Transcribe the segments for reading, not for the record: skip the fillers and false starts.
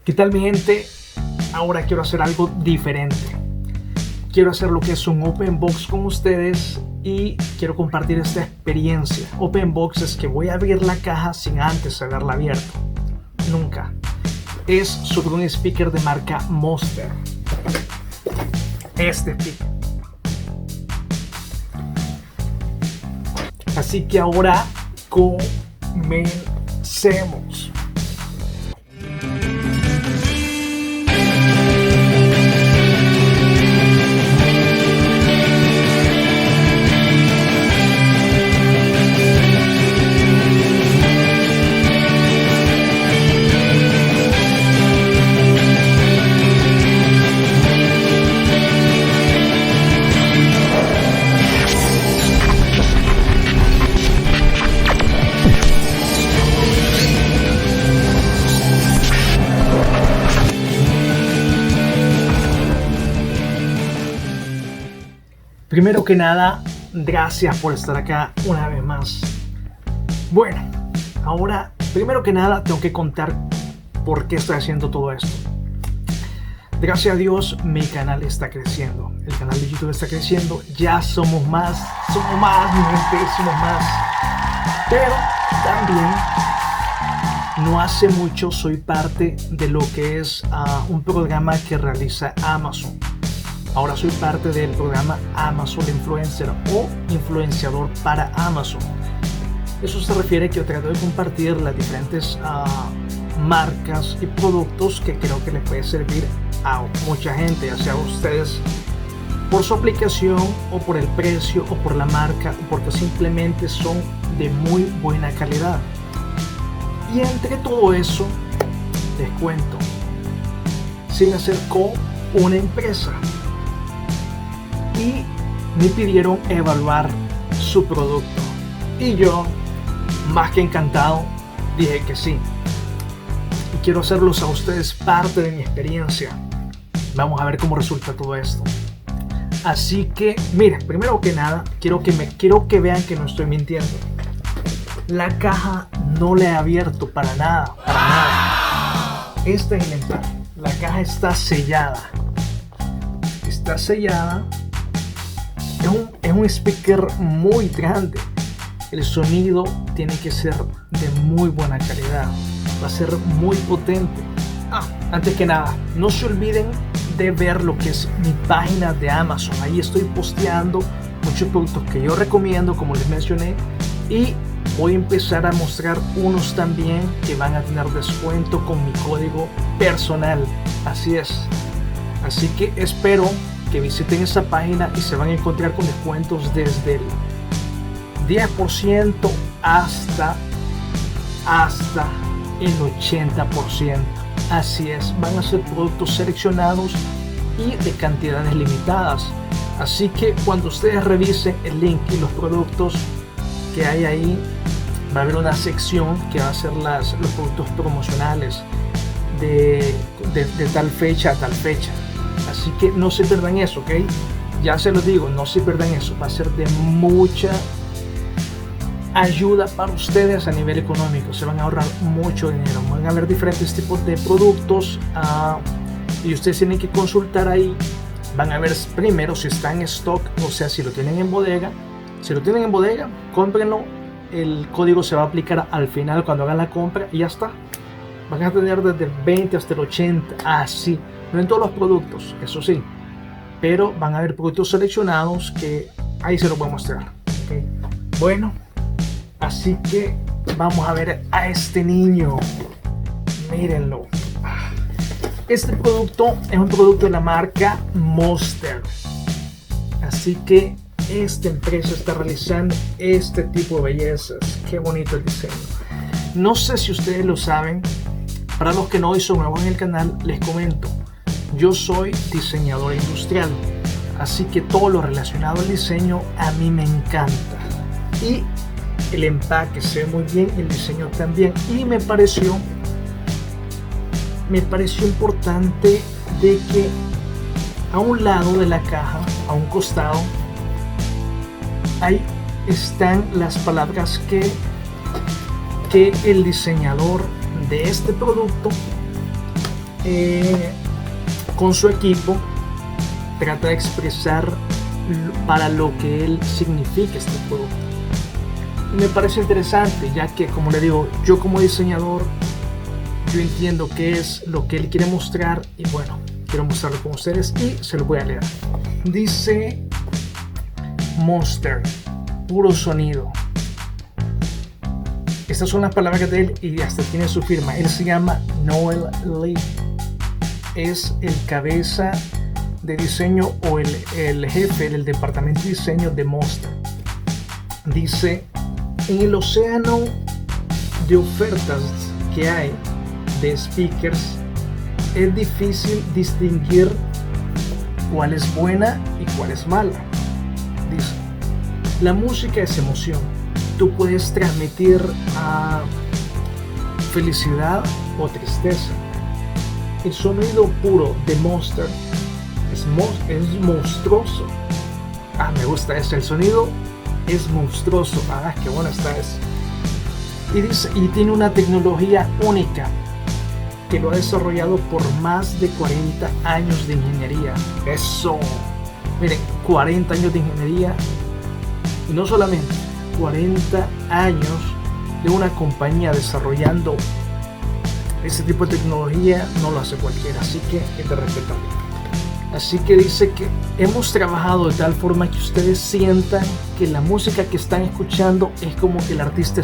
¿Qué tal, mi gente? Ahora quiero hacer algo diferente. Quiero hacer lo que es un open box con ustedes y quiero compartir esta experiencia. Open box es que voy a abrir la caja sin antes haberla abierto. Nunca. Es sobre un speaker de marca Monster. Este speaker. Así que ahora comencemos. Primero que nada, gracias por estar acá una vez más. Bueno, ahora, primero que nada, tengo que contar por qué estoy haciendo todo esto. Gracias a Dios, mi canal está creciendo. El canal de YouTube está creciendo. Ya somos más, mi gente, somos más. Pero también, no hace mucho soy parte de lo que es un programa que realiza Amazon. Ahora soy parte del programa Amazon Influencer o influenciador para Amazon. Eso se refiere a que yo trato de compartir las diferentes marcas y productos que creo que les puede servir a mucha gente, ya sea a ustedes por su aplicación o por el precio o por la marca o porque simplemente son de muy buena calidad. Y entre todo eso, les cuento, se me acercó una empresa y me pidieron evaluar su producto y yo, más que encantado, dije que sí. Y quiero hacerlos a ustedes parte de mi experiencia. Vamos a ver cómo resulta todo esto. Así que, miren, primero que nada, quiero que vean que no estoy mintiendo. La caja no la he abierto para nada. Este es el empaque. La caja está sellada. Está sellada. Es un speaker muy grande. El sonido tiene que ser de muy buena calidad. Va a ser muy potente. Antes que nada, no se olviden de ver lo que es mi página de Amazon. Ahí estoy posteando muchos productos que yo recomiendo, como les mencioné. Y voy a empezar a mostrar unos también que van a tener descuento con mi código personal. Así es. Así que espero que visiten esa página y se van a encontrar con descuentos desde el 10% hasta el 80%. Así es, van a ser productos seleccionados y de cantidades limitadas. Así que cuando ustedes revisen el link y los productos que hay ahí, va a haber una sección que va a ser los productos promocionales de tal fecha a tal fecha. Así que no se pierdan eso, ¿ok? Ya se los digo, no se pierdan eso. Va a ser de mucha ayuda para ustedes a nivel económico. Se van a ahorrar mucho dinero. Van a haber diferentes tipos de productos y ustedes tienen que consultar ahí. Van a ver primero si está en stock, o sea, si lo tienen en bodega. Si lo tienen en bodega, cómprenlo. El código se va a aplicar al final cuando hagan la compra y ya está. Van a tener desde el 20 hasta el 80, así. No en todos los productos, eso sí, pero van a haber productos seleccionados que ahí se los voy a mostrar. ¿Okay? Bueno, así que vamos a ver a este niño. Mírenlo. Este producto es un producto de la marca Monster. Así que esta empresa está realizando este tipo de bellezas. Qué bonito el diseño. No sé si ustedes lo saben. Para los que no son nuevos en el canal, les comento. Yo soy diseñador industrial, así que todo lo relacionado al diseño a mí me encanta. Y el empaque se ve muy bien, el diseño también. Y me pareció importante de que a un lado de la caja, a un costado, ahí están las palabras que el diseñador de este producto con su equipo trata de expresar para lo que él significa este producto. Me parece interesante, ya que, como le digo, yo como diseñador, yo entiendo qué es lo que él quiere mostrar y bueno, quiero mostrarlo con ustedes y se lo voy a leer. Dice Monster, puro sonido. Estas son las palabras de él y hasta tiene su firma. Él se llama Noel Lee. Es el cabeza de diseño o el jefe del departamento de diseño de Monster. Dice: en el océano de ofertas que hay de speakers, es difícil distinguir cuál es buena y cuál es mala. Dice: la música es emoción. Tú puedes transmitir felicidad o tristeza. El sonido puro de Monster es monstruoso. Me gusta eso, el sonido es monstruoso. Qué bueno está eso. Y dice, y tiene una tecnología única que lo ha desarrollado por más de 40 años de ingeniería. Eso, miren, 40 años de ingeniería. Y no solamente 40 años de una compañía desarrollando ese tipo de tecnología, no lo hace cualquiera, así que es de respetar. Así que dice que hemos trabajado de tal forma que ustedes sientan que la música que están escuchando es como que el artista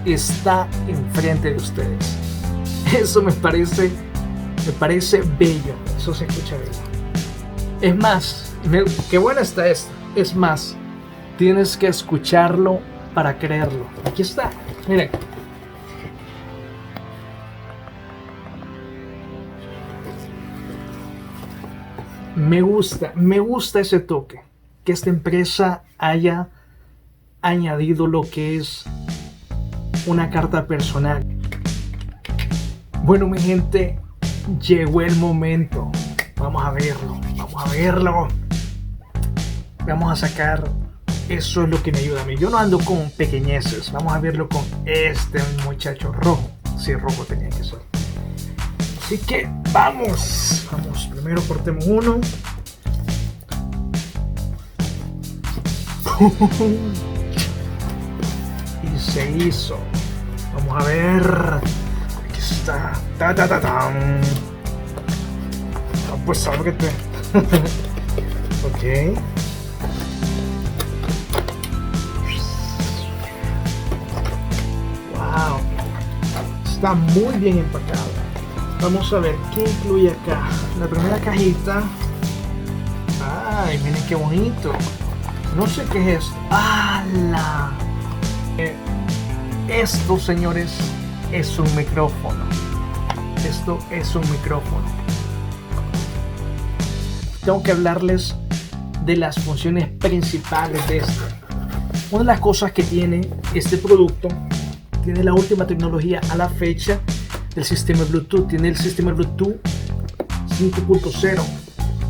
está enfrente de ustedes. Eso me parece bello, eso se escucha bello. Es más, qué buena está esto. Es más, tienes que escucharlo para creerlo. Aquí está, miren. Me gusta ese toque, que esta empresa haya añadido lo que es una carta personal. Bueno, mi gente, llegó el momento. Vamos a verlo. Vamos a sacar. Eso es lo que me ayuda a mí. Yo no ando con pequeñeces. Vamos a verlo con este muchacho rojo. Sí, rojo tenía que ser. Así que vamos. Primero cortemos uno. Y se hizo. Vamos a ver. Aquí está. Pues ábrete. Ok. Wow. Está muy bien empacado. Vamos a ver qué incluye acá. La primera cajita. Ay, miren qué bonito. No sé qué es. ¡Hala! Esto, señores, es un micrófono. Esto es un micrófono. Tengo que hablarles de las funciones principales de esto. Una de las cosas que tiene este producto, tiene la última tecnología a la fecha del sistema Bluetooth. Tiene el sistema Bluetooth 5.0,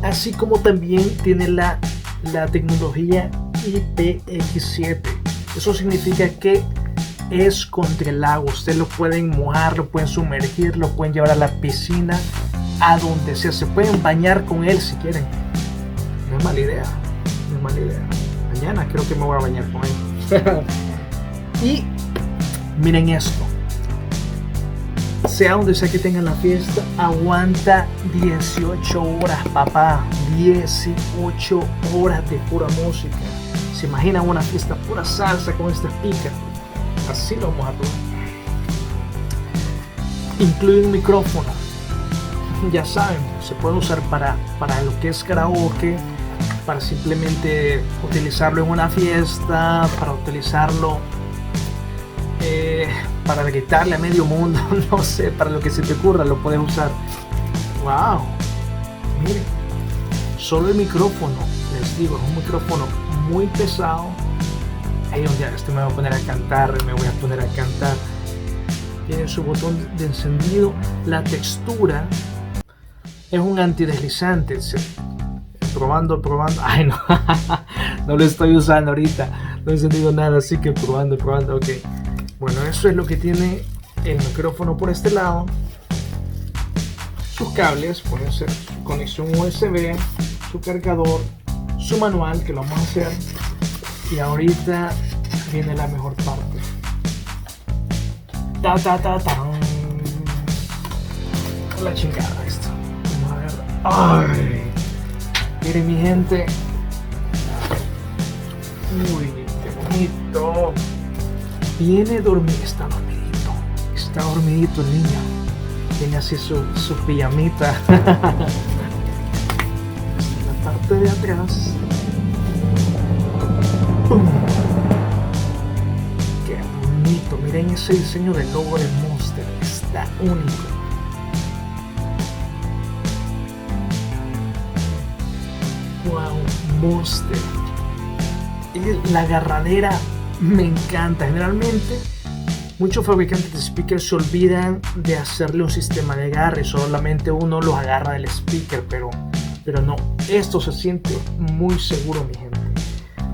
así como también tiene la tecnología IPX7. Eso significa que es contra el agua. Ustedes lo pueden mojar, lo pueden sumergir, lo pueden llevar a la piscina, a donde sea. Se pueden bañar con él si quieren. No es mala idea. Mañana creo que me voy a bañar con él. Y miren esto. Sea donde sea que tengan la fiesta, aguanta 18 horas, papá. 18 horas de pura música. ¿Se imaginan una fiesta pura salsa con esta speaker? Así lo vamos a probar. Incluye un micrófono. Ya saben, se puede usar para lo que es karaoke, para simplemente utilizarlo en una fiesta, para utilizarlo para gritarle a medio mundo, no sé, para lo que se te ocurra lo puedes usar. Wow, miren, solo el micrófono, les digo, es un micrófono muy pesado. Ahí un día me voy a poner a cantar, Tiene su botón de encendido, la textura es un antideslizante. Probando, ay no, no lo estoy usando ahorita, no he encendido nada, así que probando, ok. Bueno, eso es lo que tiene el micrófono por este lado. sus cables, pueden ser su conexión USB, su cargador, su manual, que lo vamos a hacer. Y ahorita viene la mejor parte. Ta ta ta ta. La chingada esto. Vamos a ver. Ay. Miren mi gente. Uy, qué bonito. Viene dormido, está dormidito. Está dormidito el niño. Tiene así su pijamita. La parte de atrás. ¡Pum! Qué bonito. Miren ese diseño del logo de Monster. Está único. Wow, Monster. Y la agarradera me encanta. Generalmente muchos fabricantes de speakers se olvidan de hacerle un sistema de agarre, solamente uno los agarra del speaker, pero no, esto se siente muy seguro, mi gente.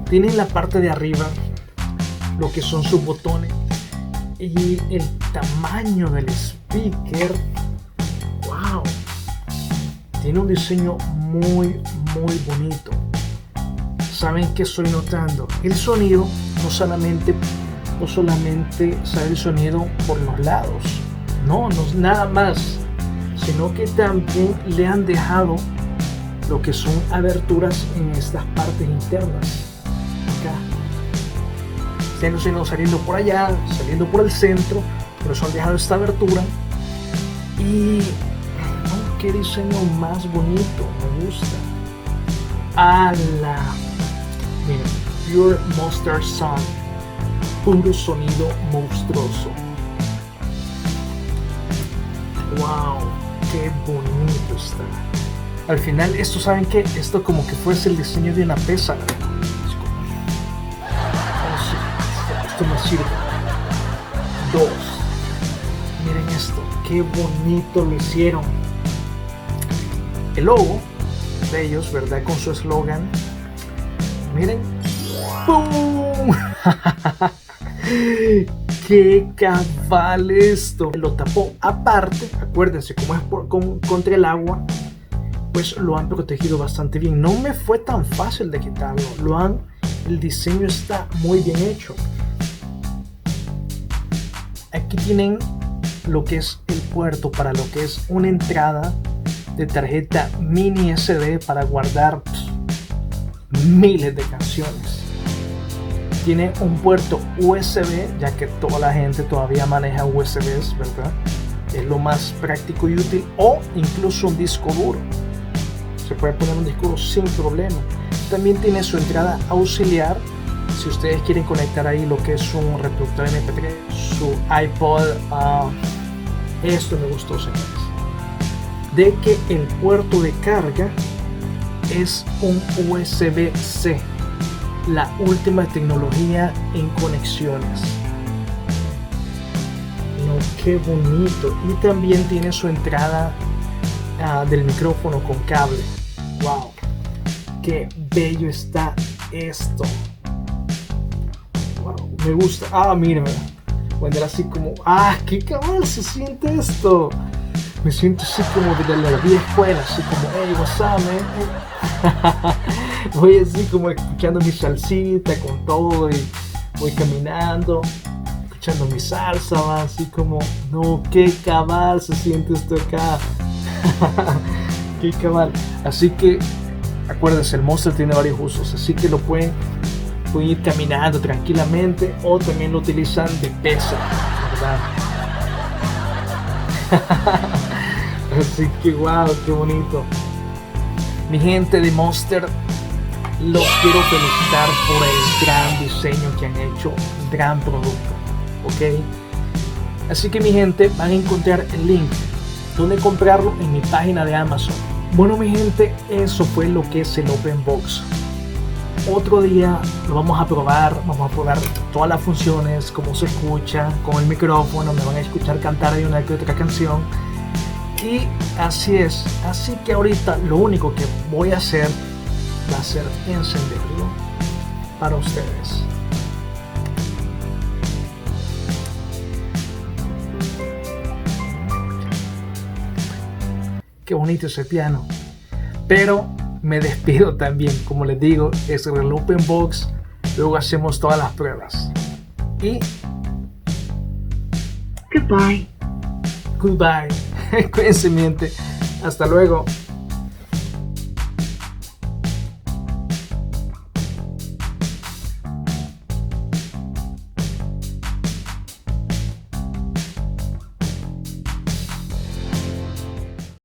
Tiene en la parte de arriba lo que son sus botones y el tamaño del speaker. Wow, tiene un diseño muy bonito. ¿Saben qué estoy notando? El sonido no solamente sale el sonido por los lados, no es nada más, sino que también le han dejado lo que son aberturas en estas partes internas. Acá, saliendo por allá, saliendo por el centro, pero se han dejado esta abertura. Y qué diseño más bonito, me gusta. Miren, Pure Monster Sound, puro sonido monstruoso. Wow, qué bonito está. Al final, esto, ¿saben qué? Esto como que fuese el diseño de una pesa. Esto me sirve. 2. Miren esto, qué bonito lo hicieron. El logo de ellos, ¿verdad? Con su eslogan. Miren. ¡Pum! ¡Qué cabal esto! Lo tapó. Aparte, acuérdense, como es contra el agua, pues lo han protegido bastante bien. No me fue tan fácil de quitarlo. El diseño está muy bien hecho. Aquí tienen lo que es el puerto para lo que es una entrada de tarjeta mini SD para guardar miles de canciones. Tiene un puerto USB, ya que toda la gente todavía maneja USBs, ¿verdad? Es lo más práctico y útil. O incluso un disco duro. Se puede poner un disco duro sin problema. También tiene su entrada auxiliar. Si ustedes quieren conectar ahí lo que es un reproductor MP3, su iPod. Esto me gustó, señores. De que el puerto de carga es un USB-C, la última tecnología en conexiones. No, qué bonito. Y también tiene su entrada del micrófono con cable. Wow, qué bello está esto. Wow, me gusta. Miren, cuando era así como, qué cabal se siente esto. Me siento así como de la vieja escuela, así como, hey, what's up, man? Voy así como escuchando mi salsita con todo y voy caminando, escuchando mi salsa, así como, no, qué cabal se siente esto acá. Qué cabal. Así que, acuérdense, el Monster tiene varios usos, así que lo pueden ir caminando tranquilamente o también lo utilizan de pesa, ¿verdad? Así que wow, qué bonito. Mi gente de Monster, los quiero felicitar por el gran diseño que han hecho, gran producto, ¿ok? Así que mi gente, van a encontrar el link donde comprarlo en mi página de Amazon. Bueno mi gente, eso fue lo que es el Open Box. Otro día lo vamos a probar todas las funciones, cómo se escucha, con el micrófono, me van a escuchar cantar de una que otra canción. Y así es, así que ahorita lo único que voy a hacer va a ser encenderlo para ustedes. qué bonito ese piano. Pero me despido también, como les digo, es el Open Box, luego hacemos todas las pruebas. Y Goodbye. goodbye, cuídense, mi gente, hasta luego.